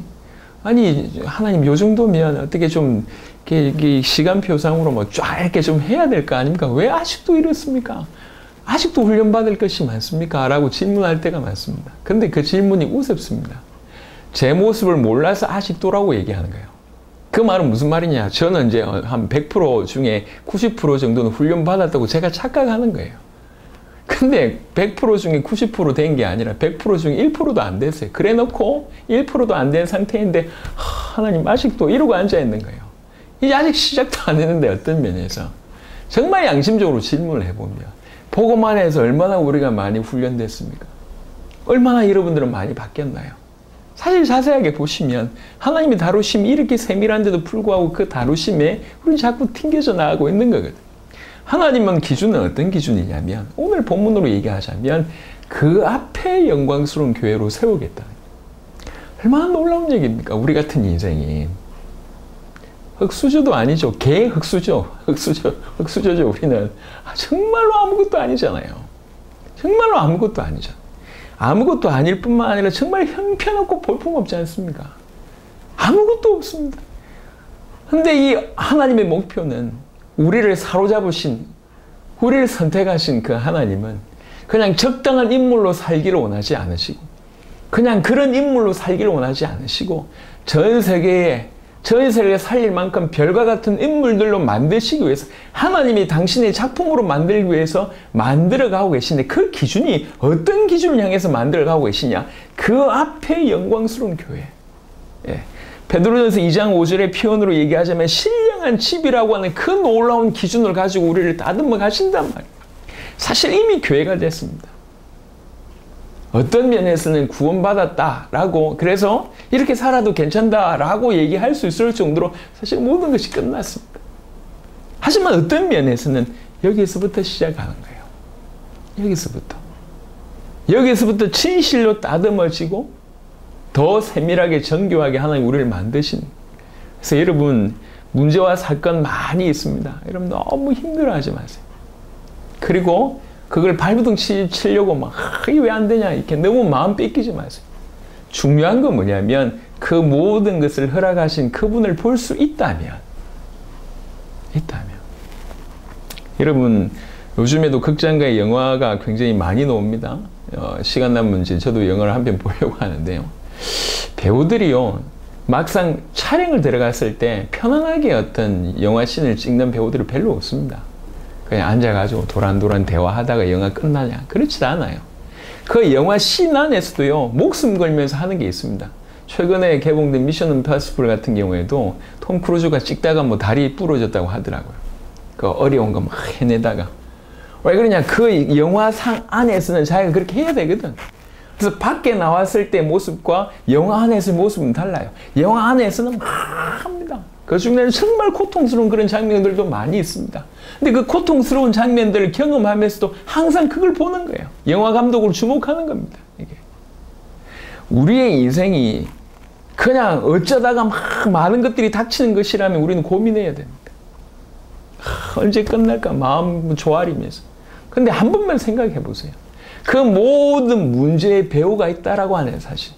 아니 하나님 요 정도면 어떻게 좀 이렇게 시간표상으로 뭐 쫙 이렇게 좀 해야 될 거 아닙니까? 왜 아직도 이렇습니까? 아직도 훈련받을 것이 많습니까? 라고 질문할 때가 많습니다. 근데 그 질문이 우습습니다. 제 모습을 몰라서 아직도라고 얘기하는 거예요. 그 말은 무슨 말이냐? 저는 이제 한 100% 중에 90% 정도는 훈련받았다고 제가 착각하는 거예요. 근데 100% 중에 90% 된 게 아니라 100% 중에 1%도 안 됐어요. 그래 놓고 1%도 안 된 상태인데 하나님 아직도 이러고 앉아 있는 거예요. 이제 아직 시작도 안 했는데 어떤 면에서 정말 양심적으로 질문을 해보면 복음 안에서 얼마나 우리가 많이 훈련됐습니까? 얼마나 여러분들은 많이 바뀌었나요? 사실 자세하게 보시면 하나님이 다루심이 이렇게 세밀한데도 불구하고 그 다루심에 우리는 자꾸 튕겨져 나가고 있는 거거든요. 하나님은 기준은 어떤 기준이냐면 오늘 본문으로 얘기하자면 그 앞에 영광스러운 교회로 세우겠다. 얼마나 놀라운 얘기입니까? 우리 같은 인생이. 흑수저도 아니죠. 개 흑수저. 흑수저죠. 우리는. 정말로 아무것도 아니잖아요. 정말로 아무것도 아니잖아요. 아무것도 아닐 뿐만 아니라 정말 형편없고 볼품없지 않습니까? 아무것도 없습니다. 근데 이 하나님의 목표는 우리를 사로잡으신, 우리를 선택하신 그 하나님은 그냥 적당한 인물로 살기를 원하지 않으시고 그냥 그런 인물로 살기를 원하지 않으시고 전 세계에 살릴 만큼 별과 같은 인물들로 만드시기 위해서 하나님이 당신의 작품으로 만들기 위해서 만들어가고 계신데 그 기준이 어떤 기준을 향해서 만들어가고 계시냐? 그 앞에 영광스러운 교회. 예. 베드로전서 2장 5절의 표현으로 얘기하자면 신령한 집이라고 하는 그 놀라운 기준을 가지고 우리를 다듬어 가신단 말이에요. 사실 이미 교회가 됐습니다. 어떤 면에서는 구원받았다라고 그래서 이렇게 살아도 괜찮다라고 얘기할 수 있을 정도로 사실 모든 것이 끝났습니다. 하지만 어떤 면에서는 여기서부터 시작하는 거예요. 여기서부터 진실로 다듬어지고 더 세밀하게 정교하게 하나님 우리를 만드신. 그래서 여러분 문제와 사건 많이 있습니다. 여러분 너무 힘들어하지 마세요. 그리고 그걸 발부둥 치려고 막 이게 왜 안 되냐 이렇게 너무 마음 뺏기지 마세요. 중요한 건 뭐냐면 그 모든 것을 허락하신 그분을 볼 수 있다면 여러분 요즘에도 극장가의 영화가 굉장히 많이 나옵니다. 시간 남으면 이제 저도 영화를 한 편 보려고 하는데요. 배우들이요 막상 촬영을 들어갔을 때 편안하게 어떤 영화 씬을 찍는 배우들이 별로 없습니다. 그냥 앉아가지고 도란도란 대화하다가 영화 끝나냐? 그렇지 않아요. 그 영화 씬 안에서도요, 목숨 걸면서 하는 게 있습니다. 최근에 개봉된 미션 임파서블 같은 경우에도 톰 크루즈가 찍다가 뭐 다리 부러졌다고 하더라고요. 그 어려운 거 막 해내다가. 왜 그러냐? 그 영화상 안에서는 자기가 그렇게 해야 되거든. 그래서 밖에 나왔을 때 모습과 영화 안에서의 모습은 달라요. 영화 안에서는 막 합니다. 그 중에는 정말 고통스러운 그런 장면들도 많이 있습니다. 근데 그 고통스러운 장면들을 경험하면서도 항상 그걸 보는 거예요. 영화 감독으로 주목하는 겁니다. 이게. 우리의 인생이 그냥 어쩌다가 막 많은 것들이 닥치는 것이라면 우리는 고민해야 됩니다. 언제 끝날까 마음 조아리면서. 근데 한 번만 생각해 보세요. 그 모든 문제의 배우가 있다라고 하는 사실.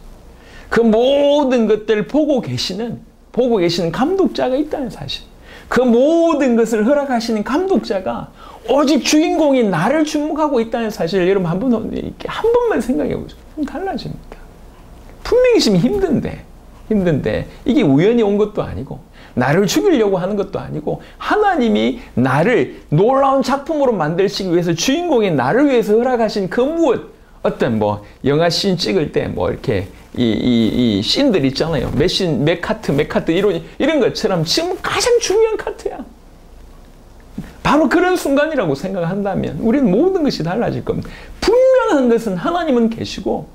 그 모든 것들을 보고 계시는 감독자가 있다는 사실. 그 모든 것을 허락하시는 감독자가 오직 주인공인 나를 주목하고 있다는 사실을 여러분 한 번만 생각해 보죠. 그럼 달라집니다. 분명히 지금 힘든데 이게 우연히 온 것도 아니고 나를 죽이려고 하는 것도 아니고 하나님이 나를 놀라운 작품으로 만들시기 위해서 주인공인 나를 위해서 허락하신 그 무엇 어떤 뭐 영화 씬 찍을 때 뭐 이렇게 이 씬들 있잖아요. 몇 카트 이런 것처럼 지금 가장 중요한 카트야. 바로 그런 순간이라고 생각한다면 우리는 모든 것이 달라질 겁니다. 분명한 것은 하나님은 계시고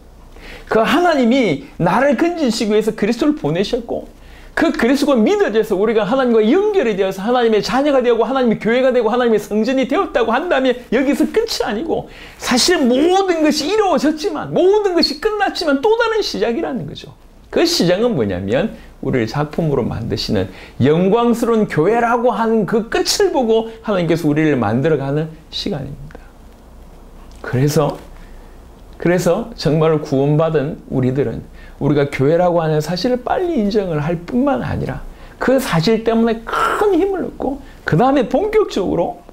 그 하나님이 나를 건지시기 위해서 그리스도를 보내셨고 그 그리스도가 믿어져서 우리가 하나님과 연결이 되어서 하나님의 자녀가 되고 하나님의 교회가 되고 하나님의 성전이 되었다고 한다면 여기서 끝이 아니고 사실 모든 것이 이루어졌지만 모든 것이 끝났지만 또 다른 시작이라는 거죠. 그 시작은 뭐냐면 우리를 작품으로 만드시는 영광스러운 교회라고 하는 그 끝을 보고 하나님께서 우리를 만들어가는 시간입니다. 그래서 정말로 구원받은 우리들은 우리가 교회라고 하는 사실을 빨리 인정을 할 뿐만 아니라 그 사실 때문에 큰 힘을 얻고 그 다음에 본격적으로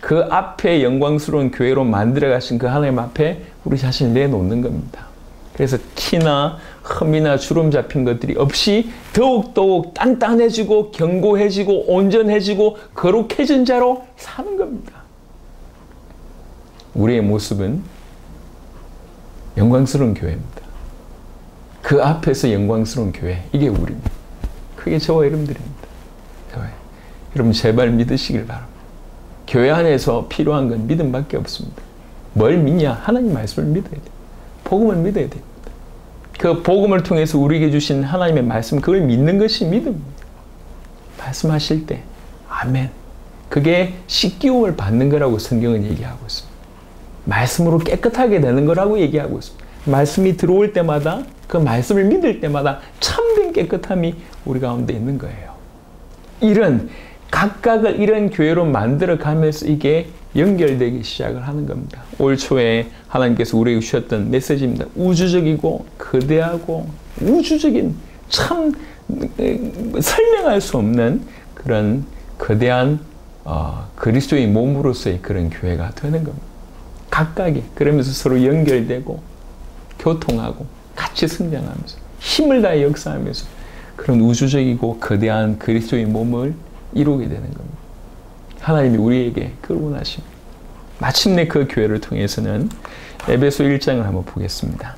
그 앞에 영광스러운 교회로 만들어 가신 그 하나님 앞에 우리 자신을 내놓는 겁니다. 그래서 티나 흠이나 주름 잡힌 것들이 없이 더욱더욱 단단해지고 견고해지고 온전해지고 거룩해진 자로 사는 겁니다. 우리의 모습은 영광스러운 교회입니다. 그 앞에서 영광스러운 교회, 이게 우리입니다. 그게 저와 여러분들입니다. 여러분 제발 믿으시길 바랍니다. 교회 안에서 필요한 건 믿음밖에 없습니다. 뭘 믿냐? 하나님 말씀을 믿어야 돼요. 복음을 믿어야 됩니다. 그 복음을 통해서 우리에게 주신 하나님의 말씀, 그걸 믿는 것이 믿음입니다. 말씀하실 때 아멘. 그게 씻기움을 받는 거라고 성경은 얘기하고 있습니다. 말씀으로 깨끗하게 되는 거라고 얘기하고 있습니다. 말씀이 들어올 때마다 그 말씀을 믿을 때마다 참된 깨끗함이 우리 가운데 있는 거예요. 각각을 이런 교회로 만들어가면서 이게 연결되기 시작을 하는 겁니다. 올 초에 하나님께서 우리에게 주셨던 메시지입니다. 우주적이고 거대하고 우주적인 참 설명할 수 없는 그런 거대한 그리스도의 몸으로서의 그런 교회가 되는 겁니다. 각각이 그러면서 서로 연결되고 교통하고 같이 성장하면서 힘을 다해 역사하면서 그런 우주적이고 거대한 그리스도의 몸을 이루게 되는 겁니다. 하나님이 우리에게 그걸 원하십니다. 마침내 그 교회를 통해서는 에베소 1장을 한번 보겠습니다.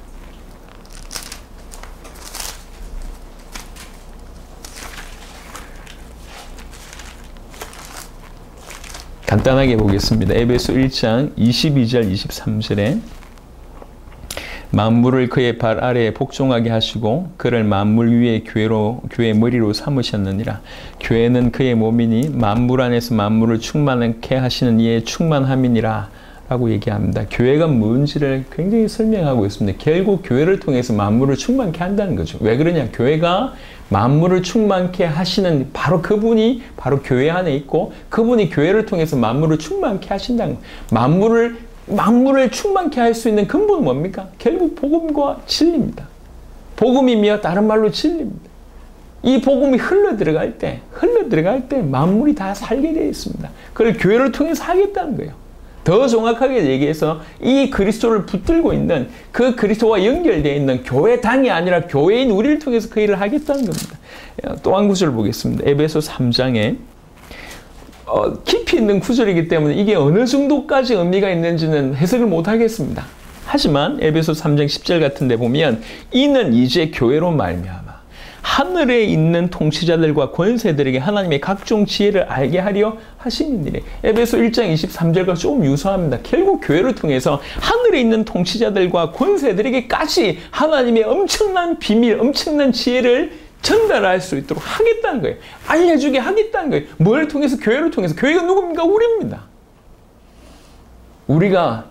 간단하게 보겠습니다. 에베소 1장 22절 23절에 만물을 그의 발 아래에 복종하게 하시고 그를 만물 위에 교회의 머리로 삼으셨느니라. 교회는 그의 몸이니 만물 안에서 만물을 충만케 하시는 이의 충만함이니라 라고 얘기합니다. 교회가 뭔지를 굉장히 설명하고 있습니다. 결국 교회를 통해서 만물을 충만케 한다는 거죠. 왜 그러냐? 교회가 만물을 충만케 하시는 바로 그분이 바로 교회 안에 있고 그분이 교회를 통해서 만물을 충만케 하신다는 거예요. 만물을 충만케 할 수 있는 근본은 뭡니까? 결국 복음과 진리입니다. 복음이며 다른 말로 진리입니다. 이 복음이 흘러 들어갈 때 만물이 다 살게 되어 있습니다. 그걸 교회를 통해서 하겠다는 거예요. 더 정확하게 얘기해서 이 그리스도를 붙들고 있는 그 그리스도와 연결되어 있는 교회당이 아니라 교회인 우리를 통해서 그 일을 하겠다는 겁니다. 또 한 구절 보겠습니다. 에베소 3장에 깊이 있는 구절이기 때문에 이게 어느 정도까지 의미가 있는지는 해석을 못 하겠습니다. 하지만 에베소 3장 10절 같은 데 보면 이는 이제 교회로 말미암아 하늘에 있는 통치자들과 권세들에게 하나님의 각종 지혜를 알게 하려 하심이니라. 에베소 1장 23절과 조금 유사합니다. 결국 교회를 통해서 하늘에 있는 통치자들과 권세들에게까지 하나님의 엄청난 비밀, 엄청난 지혜를 전달할 수 있도록 하겠다는 거예요. 알려주게 하겠다는 거예요. 뭘 통해서? 교회를 통해서. 교회가 누굽니까? 우리입니다. 우리가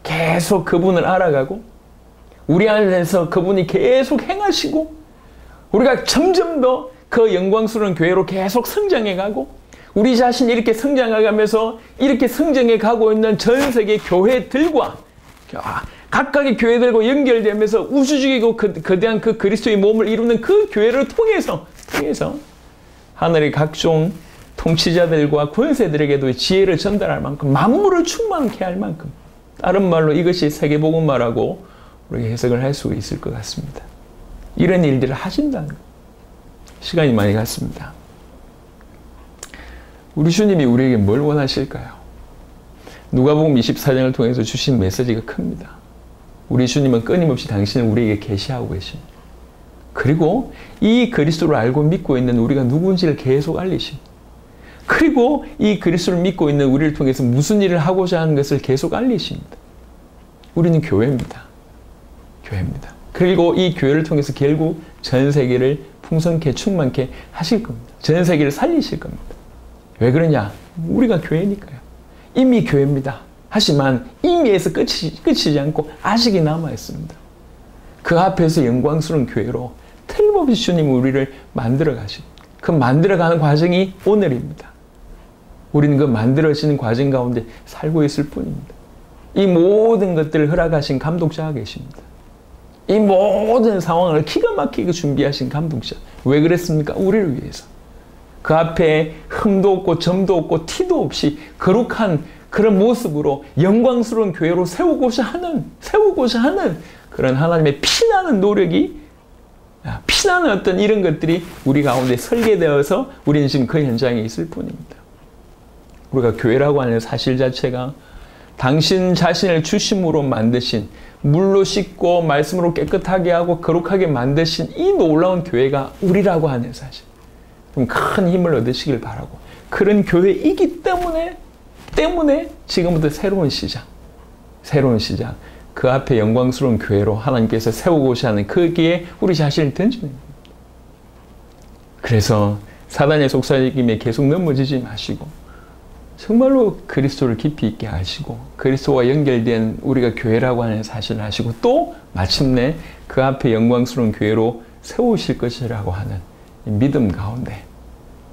계속 그분을 알아가고 우리 안에서 그분이 계속 행하시고 우리가 점점 더 그 영광스러운 교회로 계속 성장해가고 우리 자신이 이렇게 성장해가면서 이렇게 성장해가고 있는 전 세계 교회들과 각각의 교회들과 연결되면서 우주적이고 거대한 그 그리스도의 몸을 이루는 그 교회를 통해서 하늘의 각종 통치자들과 권세들에게도 지혜를 전달할 만큼 만물을 충만케 할 만큼 다른 말로 이것이 세계복음화라고 우리가 해석을 할 수 있을 것 같습니다. 이런 일들을 하신다는 것. 시간이 많이 갔습니다. 우리 주님이 우리에게 뭘 원하실까요? 누가복음 24장을 통해서 주신 메시지가 큽니다. 우리 주님은 끊임없이 당신을 우리에게 계시하고 계십니다. 그리고 이 그리스도를 알고 믿고 있는 우리가 누군지를 계속 알리십니다. 그리고 이 그리스도를 믿고 있는 우리를 통해서 무슨 일을 하고자 하는 것을 계속 알리십니다. 우리는 교회입니다. 교회입니다. 그리고 이 교회를 통해서 결국 전 세계를 풍성케 충만케 하실 겁니다. 전 세계를 살리실 겁니다. 왜 그러냐? 우리가 교회니까요. 이미 교회입니다. 하지만 이미에서 끝이지 않고 아직이 남아있습니다. 그 앞에서 영광스러운 교회로 틀림없이 주님이 우리를 만들어 가시고 그 만들어가는 과정이 오늘입니다. 우리는 그 만들어지는 과정 가운데 살고 있을 뿐입니다. 이 모든 것들을 허락하신 감독자가 계십니다. 이 모든 상황을 기가 막히게 준비하신 감독자. 왜 그랬습니까? 우리를 위해서. 그 앞에 흠도 없고 점도 없고 티도 없이 거룩한 그런 모습으로 영광스러운 교회로 세우고자 하는 그런 하나님의 피나는 노력이, 피나는 어떤 이런 것들이 우리 가운데 설계되어서 우리는 지금 그 현장에 있을 뿐입니다. 우리가 교회라고 하는 사실 자체가 당신 자신을 주심으로 만드신, 물로 씻고 말씀으로 깨끗하게 하고 거룩하게 만드신 이 놀라운 교회가 우리라고 하는 사실. 좀 큰 힘을 얻으시길 바라고, 그런 교회이기 때문에 지금부터 새로운 시작, 그 앞에 영광스러운 교회로 하나님께서 세우고자 하는 거기에 우리 자신을 던지는 겁니다. 그래서 사단의 속삭임에 계속 넘어지지 마시고 정말로 그리스도를 깊이 있게 아시고 그리스도와 연결된 우리가 교회라고 하는 사실을 아시고 또 마침내 그 앞에 영광스러운 교회로 세우실 것이라고 하는 믿음 가운데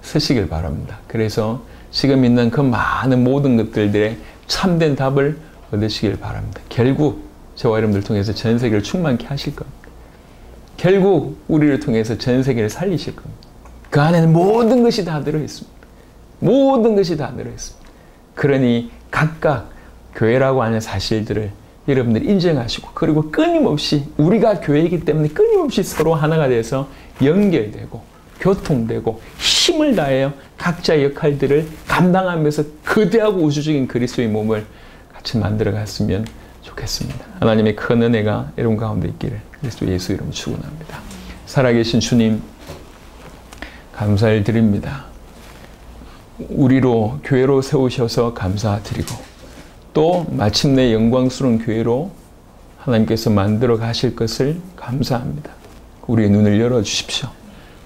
서시길 바랍니다. 그래서 지금 있는 그 많은 모든 것들에 참된 답을 얻으시길 바랍니다. 결국 저와 여러분들 통해서 전 세계를 충만케 하실 겁니다. 결국 우리를 통해서 전 세계를 살리실 겁니다. 그 안에는 모든 것이 다 들어있습니다. 모든 것이 다 들어있습니다. 그러니 각각 교회라고 하는 사실들을 여러분들이 인정하시고 그리고 끊임없이 우리가 교회이기 때문에 끊임없이 서로 하나가 돼서 연결되고 교통되고 힘을 다하여 각자의 역할들을 감당하면서 거대하고 우주적인 그리스도의 몸을 같이 만들어 갔으면 좋겠습니다. 하나님의 큰 은혜가 여러분 가운데 있기를 그리스도 예수 이름으로 축원합니다. 살아계신 주님 감사를 드립니다. 우리로 교회로 세우셔서 감사드리고 또 마침내 영광스러운 교회로 하나님께서 만들어 가실 것을 감사합니다. 우리의 눈을 열어주십시오.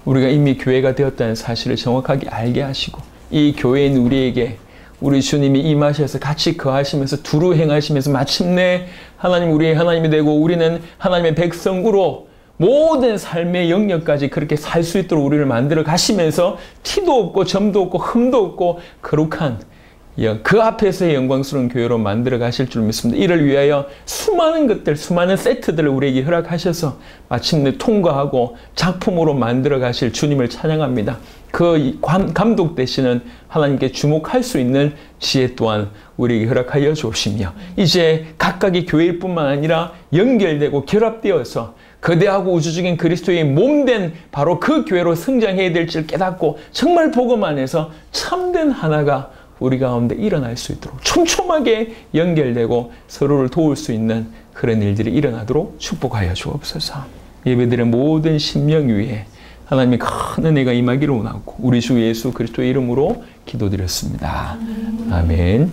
우리가 이미 교회가 되었다는 사실을 정확하게 알게 하시고 이 교회인 우리에게 우리 주님이 임하셔서 같이 거하시면서 두루 행하시면서 마침내 하나님 우리의 하나님이 되고 우리는 하나님의 백성으로 모든 삶의 영역까지 그렇게 살 수 있도록 우리를 만들어 가시면서 티도 없고 점도 없고 흠도 없고 거룩한 그 앞에서의 영광스러운 교회로 만들어 가실 줄 믿습니다. 이를 위하여 수많은 것들, 수많은 세트들을 우리에게 허락하셔서 마침내 통과하고 작품으로 만들어 가실 주님을 찬양합니다. 그 감독 되시는 하나님께 주목할 수 있는 지혜 또한 우리에게 허락하여 주시며 이제 각각의 교회일 뿐만 아니라 연결되고 결합되어서 거대하고 우주적인 그리스도의 몸된 바로 그 교회로 성장해야 될지를 깨닫고 정말 복음 안에서 참된 하나가 우리 가운데 일어날 수 있도록 촘촘하게 연결되고 서로를 도울 수 있는 그런 일들이 일어나도록 축복하여 주옵소서. 예배드린 모든 심령 위에 하나님의 큰 은혜가 임하기를 원하고 우리 주 예수 그리스도의 이름으로 기도드렸습니다. 아멘.